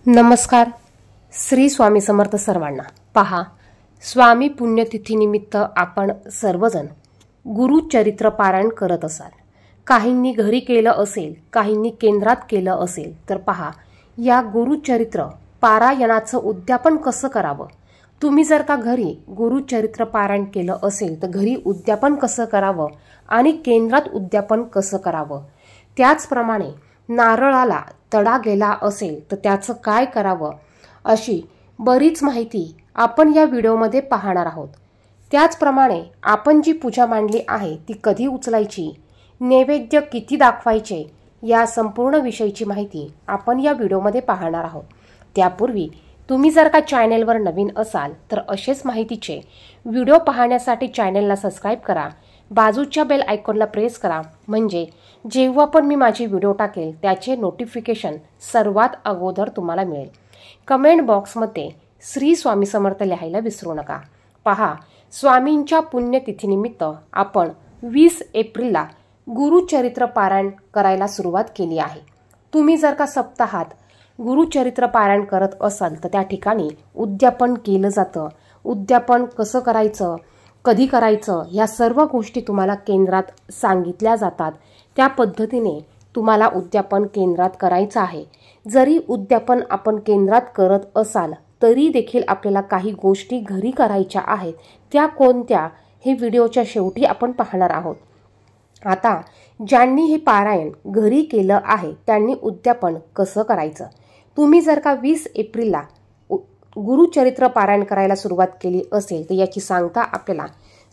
नमस्कार. श्री स्वामी समर्थ सर्वांना. पहा, स्वामी पुण्यतिथीनिमित्त आपण सर्वजण गुरुचरित्र पारायण करत असाल. काहींनी घरी केलं असेल, काहींनी केंद्रात केलं असेल. तर पहा, या गुरुचरित्र पारायणाचं उद्यापन कसं करावं. तुम्ही जर का घरी गुरुचरित्र पारायण केलं असेल तर घरी उद्यापन कसं करावं आणि केंद्रात उद्यापन कसं करावं. त्याचप्रमाणे नारळाला तडा गेला असेल तर त्याचं काय करावं, अशी बरीच माहिती आपण या व्हिडिओमध्ये पाहणार आहोत. त्याचप्रमाणे आपण जी पूजा मांडली आहे ती कधी उचलायची, नैवेद्य किती दाखवायचे, या संपूर्ण विषयीची माहिती आपण या व्हिडिओमध्ये पाहणार आहोत. त्यापूर्वी तुम्ही जर का चॅनेलवर नवीन असाल तर असेच माहितीचे व्हिडिओ पाहण्यासाठी चॅनेलला सबस्क्राईब करा. बाजूच्या बेल आयकॉनला प्रेस करा, म्हणजे जेव्हा पण मी माझे व्हिडिओ टाकेल त्याचे नोटिफिकेशन सर्वात अगोदर तुम्हाला मिळेल. कमेंट बॉक्समध्ये श्री स्वामी समर्थ लिहायला विसरू नका. पहा, स्वामींच्या पुण्यतिथीनिमित्त आपण 20 एप्रिलला गुरुचरित्र पारायण करायला सुरुवात केली आहे. तुम्ही जर का सप्ताहात गुरुचरित्र पारायण करत असाल तर त्या ठिकाणी उद्यापन केलं जातं. उद्यापन कसं करायचं, कधी करायचं, या सर्व गोष्टी तुम्हाला केंद्रात सांगितल्या जातात. त्या पद्धतीने तुम्हाला उद्यापन केंद्रात करायचं आहे. जरी उद्यापन आपण केंद्रात करत असाल तरी देखील आपल्याला काही गोष्टी घरी करायच्या आहेत. त्या कोणत्या हे व्हिडिओच्या शेवटी आपण पाहणार आहोत. आता ज्यांनी हे पारायण घरी केलं आहे त्यांनी उद्यापन कसं करायचं. तुम्ही जर का 20 एप्रिलला गुरुचरित्र पारायण करायला सुरुवात केली असेल तर याची सांगता आपल्याला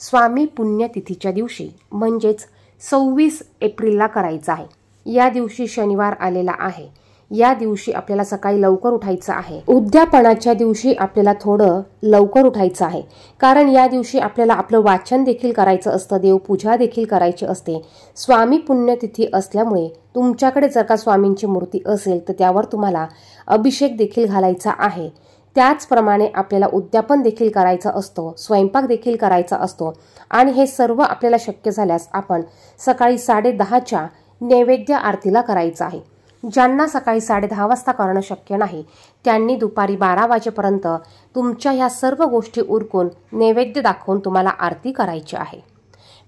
स्वामी पुण्यतिथीच्या दिवशी म्हणजेच 26 एप्रिलला करायचं आहे. या दिवशी शनिवार आलेला आहे. या दिवशी आपल्याला सकाळी लवकर उठायचं आहे. उद्यापनाच्या दिवशी आपल्याला थोडं लवकर उठायचं आहे, कारण या दिवशी आपल्याला आपलं वाचन देखील करायचं असतं, देवपूजा देखील करायची असते. स्वामी पुण्यतिथी असल्यामुळे तुमच्याकडे जर का स्वामींची मूर्ती असेल तर त्यावर तुम्हाला अभिषेक देखील घालायचा आहे. त्याचप्रमाणे आपल्याला उद्यापन देखील करायचं असतो, स्वयंपाक देखील करायचा असतो. आणि हे सर्व आपल्याला शक्य झाल्यास आपण सकाळी 10:30च्या नैवेद्य आरतीला करायचं आहे. ज्यांना सकाळी 10:30 वाजता करणं शक्य नाही त्यांनी दुपारी 12 वाजेपर्यंत तुमच्या ह्या सर्व गोष्टी उरकून नैवेद्य दाखवून तुम्हाला आरती करायची आहे.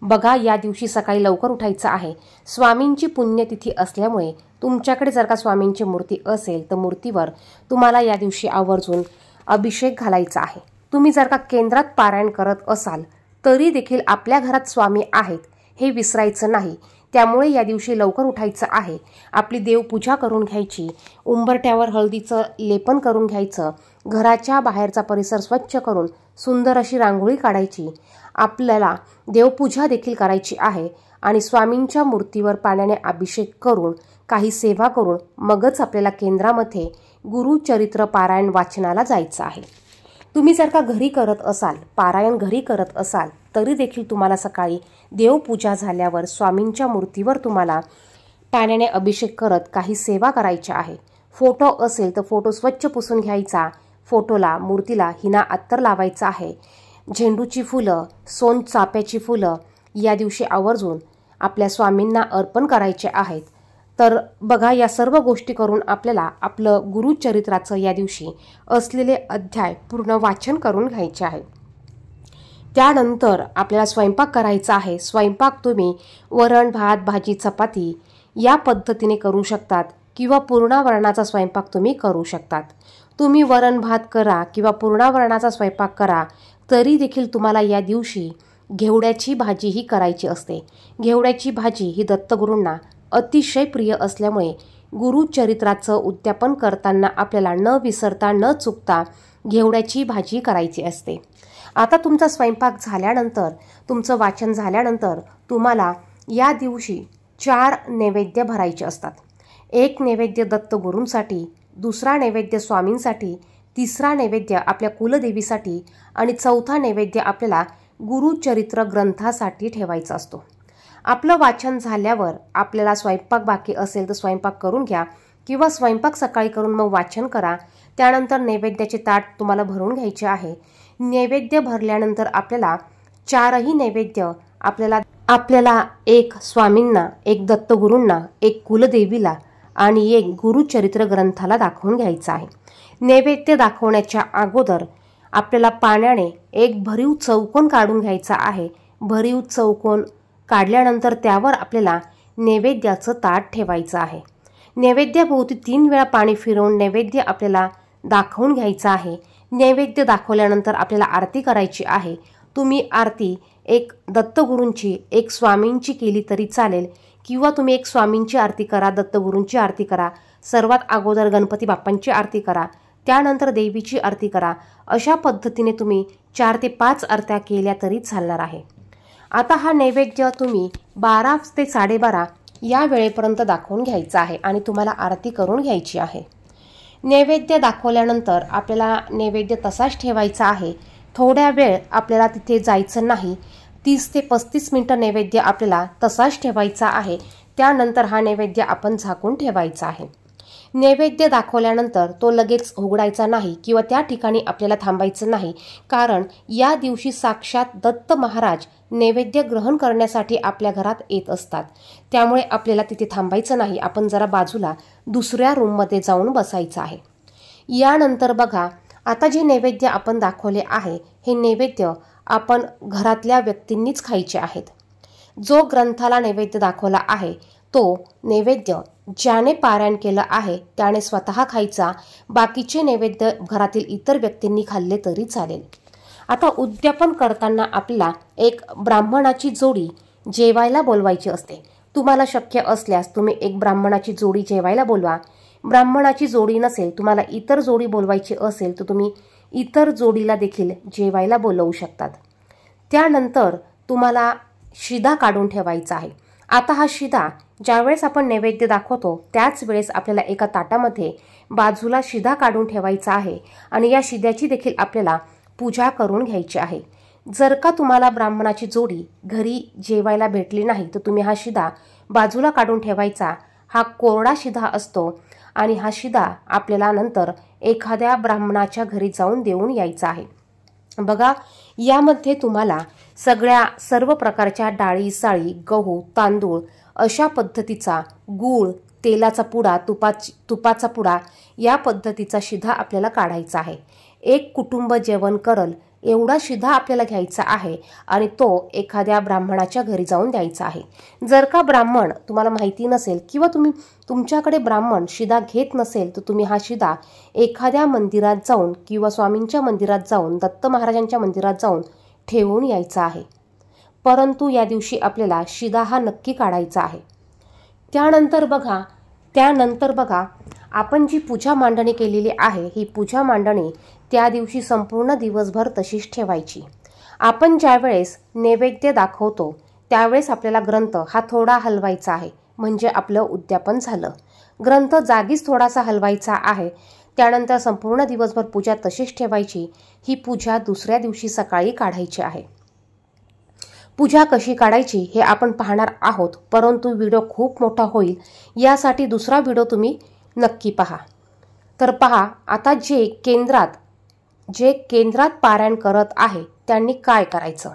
बघा, या दिवशी सकाळी लवकर उठायचं आहे. स्वामींची पुण्यतिथी असल्यामुळे तुमच्याकडे जर का स्वामींची मूर्ती असेल तर मूर्तीवर तुम्हाला या दिवशी आवर्जून अभिषेक घालायचा आहे. तुम्ही जर का केंद्रात पारायण करत असाल तरी देखील आपल्या घरात स्वामी आहेत हे विसरायचं नाही. त्यामुळे या दिवशी लवकर उठायचं आहे. आपली देवपूजा करून घ्यायची, उंबरठ्यावर हळदीचं लेपन करून घ्यायचं, घराच्या बाहेरचा परिसर स्वच्छ करून सुंदर अशी रांगोळी काढायची. आपल्याला देवपूजा देखील करायची आहे आणि स्वामींच्या मूर्तीवर पाण्याने अभिषेक करून काही सेवा करून मगच आपल्याला केंद्रामध्ये गुरुचरित्र पारायण वाचनाला जायचं आहे. तुम्ही जर का घरी करत असाल, पारायण घरी करत असाल तरी देखील तुम्हाला सकाळी देवपूजा झाल्यावर स्वामींच्या मूर्तीवर तुम्हाला पाण्याने अभिषेक करत काही सेवा करायच्या आहे. फोटो असेल तर फोटो स्वच्छ पुसून घ्यायचा. फोटोला, मूर्तीला हिना अत्तर लावायचा आहे. झेंडूची फुलं, सोनचाफ्याची फुलं या दिवशी आवर्जून आपल्या स्वामींना अर्पण करायचे आहेत. तर बघा, या सर्व गोष्टी करून आपल्याला आपलं गुरुचरित्राचं या दिवशी असलेले अध्याय पूर्ण वाचन करून घ्यायचे आहे. त्यानंतर आपल्याला स्वयंपाक करायचा आहे. स्वयंपाक तुम्ही वरण, भात, भाजी, चपाती या पद्धतीने करू शकतात किंवा पूर्णावरणाचा स्वयंपाक तुम्ही करू शकतात. तुम्ही वरण भात करा किंवा पूर्णावरणाचा स्वयंपाक करा तरी देखील तुम्हाला या दिवशी घेवड्याची भाजी ही करायची असते. घेवड्याची भाजी ही दत्तगुरूंना अतिशय प्रिय असल्यामुळे गुरुचरित्राचं उद्यापन करताना आपल्याला न विसरता न चुकता घेवड्याची भाजी करायची असते. आता तुमचा स्वयंपाक झाल्यानंतर, तुमचं वाचन झाल्यानंतर तुम्हाला या दिवशी 4 नैवेद्य भरायचे असतात. एक नैवेद्य दत्तगुरूंसाठी, दुसरा नैवेद्य स्वामींसाठी, तिसरा नैवेद्य आपल्या कुलदेवीसाठी आणि चौथा नैवेद्य आपल्याला गुरुचरित्र ग्रंथासाठी ठेवायचा असतो. आपलं वाचन झाल्यावर आपल्याला स्वयंपाक बाकी असेल तर स्वयंपाक करून घ्या किंवा स्वयंपाक सकाळी करून मग वाचन करा. त्यानंतर नैवेद्याचे ताट तुम्हाला भरून घ्यायचे आहे. नैवेद्य भरल्यानंतर आपल्याला 4ही नैवेद्य आपल्याला एक स्वामींना, एक दत्तगुरूंना, एक कुलदेवीला आणि एक गुरुचरित्र ग्रंथाला दाखवून घ्यायचा आहे. नैवेद्य दाखवण्याच्या अगोदर आपल्याला पाण्याने एक भरीव चौकोन काढून घ्यायचा आहे. भरीव चौकोन काढल्यानंतर त्यावर आपल्याला नैवेद्याचं ताट ठेवायचं आहे. नैवेद्याभोवती 3 वेळा पाणी फिरवून नैवेद्य आपल्याला दाखवून घ्यायचा आहे. नैवेद्य दाखवल्यानंतर आपल्याला आरती करायची आहे. तुम्ही आरती एक दत्तगुरूंची एक स्वामींची केली तरी चालेल, किंवा तुम्ही एक स्वामींची आरती करा, दत्तगुरूंची आरती करा, सर्वात अगोदर गणपती बाप्पांची आरती करा, त्यानंतर देवीची आरती करा. अशा पद्धतीने तुम्ही 4 ते 5 आरत्या केल्या तरी चालणार आहे. आता हा नैवेद्य तुम्ही 12 ते 12:30 या वेळेपर्यंत दाखवून घ्यायचा आहे आणि तुम्हाला आरती करून घ्यायची आहे. नैवेद्य दाखवल्यानंतर आपल्याला नैवेद्य तसाच ठेवायचा आहे. थोड्या वेळ आपल्याला तिथे जायचं नाही. 30 ते 35 मिनिटं नैवेद्य आपल्याला तसाच ठेवायचा आहे. त्यानंतर हा नैवेद्य आपण झाकून ठेवायचा आहे. नैवेद्य दाखवल्यानंतर तो लगेच उघडायचा नाही किंवा त्या ठिकाणी आपल्याला थांबायचं नाही, कारण या दिवशी साक्षात दत्त महाराज नैवेद्य ग्रहण करण्यासाठी आपल्या घरात येत असतात. त्यामुळे आपल्याला तिथे थांबायचं नाही. आपण जरा बाजूला दुसऱ्या रूममध्ये जाऊन बसायचं आहे. यानंतर बघा, आता जे नैवेद्य आपण दाखवले आहे हे नैवेद्य आपण घरातल्या व्यक्तींनीच खायचे आहेत. जो ग्रंथाला नैवेद्य दाखवला आहे तो नैवेद्य ज्याने पारायण केलं आहे त्याने स्वतः खायचा. बाकीचे नैवेद्य घरातील इतर व्यक्तींनी खाल्ले तरी चालेल. आता उद्यापन करताना आपल्याला एक ब्राह्मणाची जोडी जेवायला बोलवायची असते. तुम्हाला शक्य असल्यास तुम्ही एक ब्राह्मणाची जोडी जेवायला बोलवा. ब्राह्मणाची जोडी नसेल, तुम्हाला इतर जोडी बोलवायची असेल तर तुम्ही इतर जोडीला देखील जेवायला बोलवू शकतात. त्यानंतर तुम्हाला शिदा काढून ठेवायचा आहे. आता हा शिदा ज्यावेळेस आपण नैवेद्य दाखवतो त्याच वेळेस आपल्याला एका ताटामध्ये बाजूला शिदा काढून ठेवायचा आहे आणि या शिद्याची देखील आपल्याला पूजा करून घ्यायची आहे. जर का तुम्हाला ब्राह्मणाची जोडी घरी जेवायला भेटली नाही तर तुम्ही हा शिदा बाजूला काढून ठेवायचा. हा कोरडा शिदा असतो आणि हा शिदा आपल्याला नंतर एखाद्या ब्राह्मणाच्या घरी जाऊन देऊन यायचा आहे. बघा, यामध्ये तुम्हाला सर्व प्रकारच्या डाळी, साळी, गहू, तांदूळ अशा पद्धतीचा गूळ, तेलाचा पुडा, तुपाचा पुडा या पद्धतीचा शिधा आपल्याला काढायचा आहे. एक कुटुंब जेवण करल एवढा शिधा आपल्याला घ्यायचा आहे आणि तो एखाद्या ब्राह्मणाच्या घरी जाऊन द्यायचा आहे. जर का ब्राह्मण तुम्हाला माहिती नसेल किंवा तुमच्याकडे ब्राह्मण शिधा घेत नसेल तर तुम्ही हा शिधा एखाद्या मंदिरात जाऊन किंवा स्वामींच्या मंदिरात जाऊन, दत्त महाराजांच्या मंदिरात जाऊन ठेवून यायचा आहे. परंतु या दिवशी आपल्याला शिधा हा नक्की काढायचा आहे. त्यानंतर बघा आपण जी पूजा मांडणी केलेली आहे ही पूजा मांडणी त्या दिवशी संपूर्ण दिवसभर तशीच ठेवायची. आपण ज्यावेळेस नैवेद्य दाखवतो त्यावेळेस आपल्याला ग्रंथ हा थोडा हलवायचा आहे, म्हणजे आपलं उद्यापन झालं. ग्रंथ जागीच थोडासा हलवायचा आहे. त्यानंतर संपूर्ण दिवसभर पूजा तशीच ठेवायची. ही पूजा दुसऱ्या दिवशी सकाळी काढायची आहे. पूजा कशी काढायची हे आपण पाहणार आहोत, परंतु व्हिडिओ खूप मोठा होईल, यासाठी दुसरा व्हिडिओ तुम्ही नक्की पहा. तर पहा, आता जे केंद्रात पारायण करत आहे त्यांनी काय करायचं.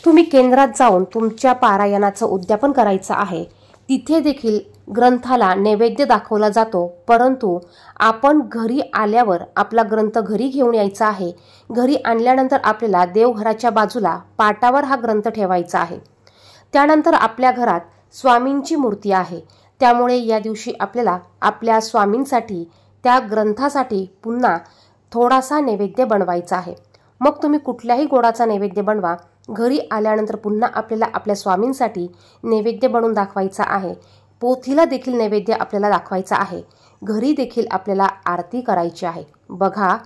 तुम्ही केंद्रात जाऊन तुमच्या पारायणाचं उद्यापन करायचं आहे. तिथे देखील ग्रंथाला नैवेद्य दाखवला जातो, परंतु आपण घरी आल्यावर आपला ग्रंथ घरी घेऊन यायचा आहे. घरी आणल्यानंतर आपल्याला देवघराच्या बाजूला पाटावर हा ग्रंथ ठेवायचा आहे. त्यानंतर आपल्या घरात स्वामींची मूर्ती आहे, त्यामुळे या दिवशी आपल्याला आपल्या स्वामींसाठी त्या ग्रंथासाठी पुन्हा थोडासा नैवेद्य बनवायचा आहे. मग तुम्ही कुठल्याही गोडाचा नैवेद्य बनवा. घरी आल्यानंतर पुन्हा आपल्याला आपल्या स्वामींसाठी नैवेद्य बनवून दाखवायचा आहे. पोथीला देखील नैवेद्य आपल्याला दाखवायचा आहे. घरी देखील आपल्याला आरती करायची आहे. बघा,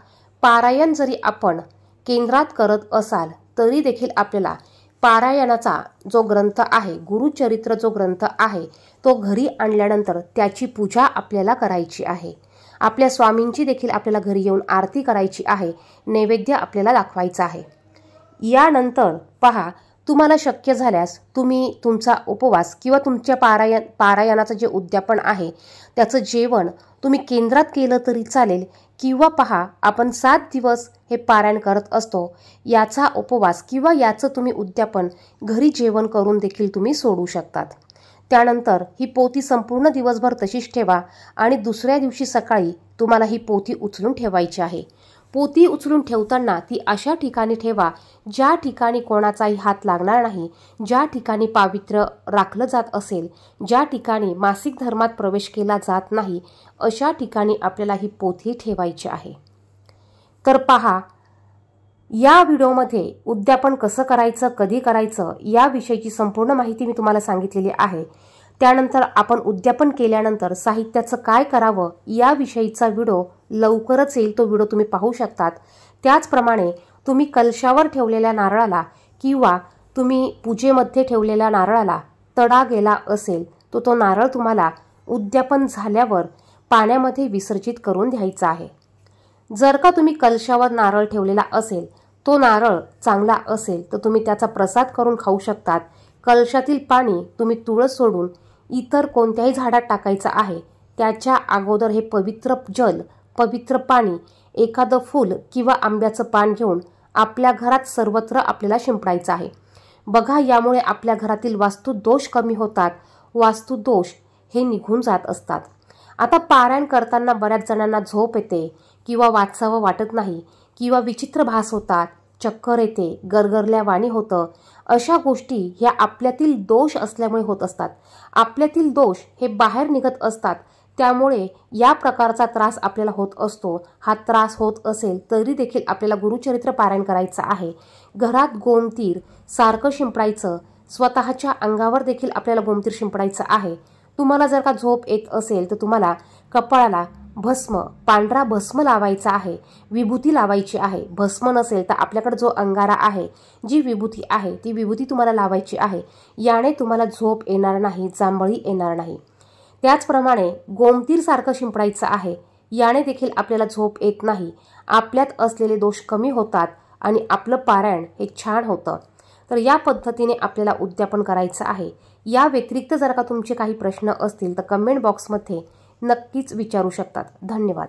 पारायण जरी आपण केंद्रात करत असाल तरी देखील आपल्याला पारायणाचा जो ग्रंथ आहे, गुरुचरित्र जो ग्रंथ आहे, तो घरी आणल्यानंतर त्याची पूजा आपल्याला करायची आहे. आपल्या स्वामींची देखील आपल्याला घरी येऊन आरती करायची आहे. नैवेद्य आपल्याला दाखवायचा आहे. यानंतर पहा, तुम्हाला शक्य झाल्यास तुम्ही तुमचा उपवास किंवा तुमच्या पारायणाचं जे उद्यापन आहे त्याचं जेवण तुम्ही केंद्रात केलं तरी चालेल, किंवा पहा, आपण 7 दिवस हे पारायण करत असतो, याचा उपवास किंवा याचं तुम्ही उद्यापन घरी जेवण करून देखील तुम्ही सोडू शकतात. त्यानंतर ही पोथी संपूर्ण दिवसभर तशीच ठेवा आणि दुसऱ्या दिवशी सकाळी तुम्हाला ही पोथी उचलून ठेवायची आहे। पोथी उचलून ठेवताना ती अशा ठिकाणी ठेवा ज्या ठिकाणी कोणाचाही हात लागणार नाही, ज्या ठिकाणी पावित्र्य राखलं जात असेल, ज्या ठिकाणी मासिक धर्मात प्रवेश केला जात नाही, अशा ठिकाणी आपल्याला ही पोथी ठेवायची आहे। तर पहा, या व्हिडिओमध्ये उद्यापन कसं करायचं, कधी करायचं याविषयीची संपूर्ण माहिती मी तुम्हाला सांगितलेली आहे। त्यानंतर आपण उद्यापन केल्यानंतर साहित्याचं काय करावं याविषयीचा व्हिडिओ लवकरच येईल, तो व्हिडिओ तुम्ही पाहू शकतात। त्याचप्रमाणे तुम्ही कलशावर ठेवलेल्या नारळाला किंवा तुम्ही पूजेमध्ये ठेवलेल्या नारळाला तडा गेला असेल तर तो नारळ तुम्हाला उद्यापन झाल्यावर पाण्यामध्ये विसर्जित करून द्यायचा आहे। जर का तुम्ही कलशावर नारळ ठेवलेला असेल, तो नारळ चांगला असेल तर तुम्ही त्याचा प्रसाद करून खाऊ शकतात। कलशातील पाणी तुम्ही तुळस सोडून इतर कोणत्याही झाडात टाकायचं आहे। त्याच्या अगोदर हे पवित्र जल, पवित्र पाणी, एखादं फूल किंवा आंब्याचं पान घेऊन आपल्या घरात सर्वत्र आपल्याला शिंपडायचं आहे। बघा, यामुळे आपल्या घरातील वास्तुदोष कमी होतात, वास्तुदोष हे निघून जात असतात। आता पारायण करताना बऱ्याच जणांना झोप येते किंवा वाचावं वाटत नाही किंवा विचित्र भास होतात, चक्कर येते, गरगरल्या वाणी होतं, अशा गोष्टी ह्या आपल्यातील दोष असल्यामुळे होत असतात। आपल्यातील दोष हे बाहेर निघत असतात, त्यामुळे या प्रकारचा त्रास आपल्याला होत असतो। हा त्रास होत असेल तरी देखील आपल्याला गुरुचरित्र पारायण करायचं आहे। घरात गोमतीर सारखं शिंपडायचं, स्वतःच्या अंगावर देखील आपल्याला गोमतीर शिंपडायचं आहे। तुम्हाला जर का झोप येत असेल तर तुम्हाला कपाळाला भस्म, पांढरा भस्म लावायचा आहे, विभूती लावायची आहे। भस्म नसेल तर आपल्याकडे जो अंगारा आहे, जी विभूती आहे ती विभूती तुम्हाला लावायची आहे। याने तुम्हाला झोप येणार नाही, जांभळी येणार नाही। त्याचप्रमाणे गोमतीर सारखं शिंपडायचं आहे, याने देखील आपल्याला झोप येत नाही, आपल्यात असलेले दोष कमी होतात आणि आपलं पारायण हे छान होतं। तर या पद्धतीने आपल्याला उद्यापन करायचं आहे। या व्यतिरिक्त जर का तुमचे काही प्रश्न असतील तर कमेंट बॉक्समध्ये नक्कीच विचारू शकतात। धन्यवाद।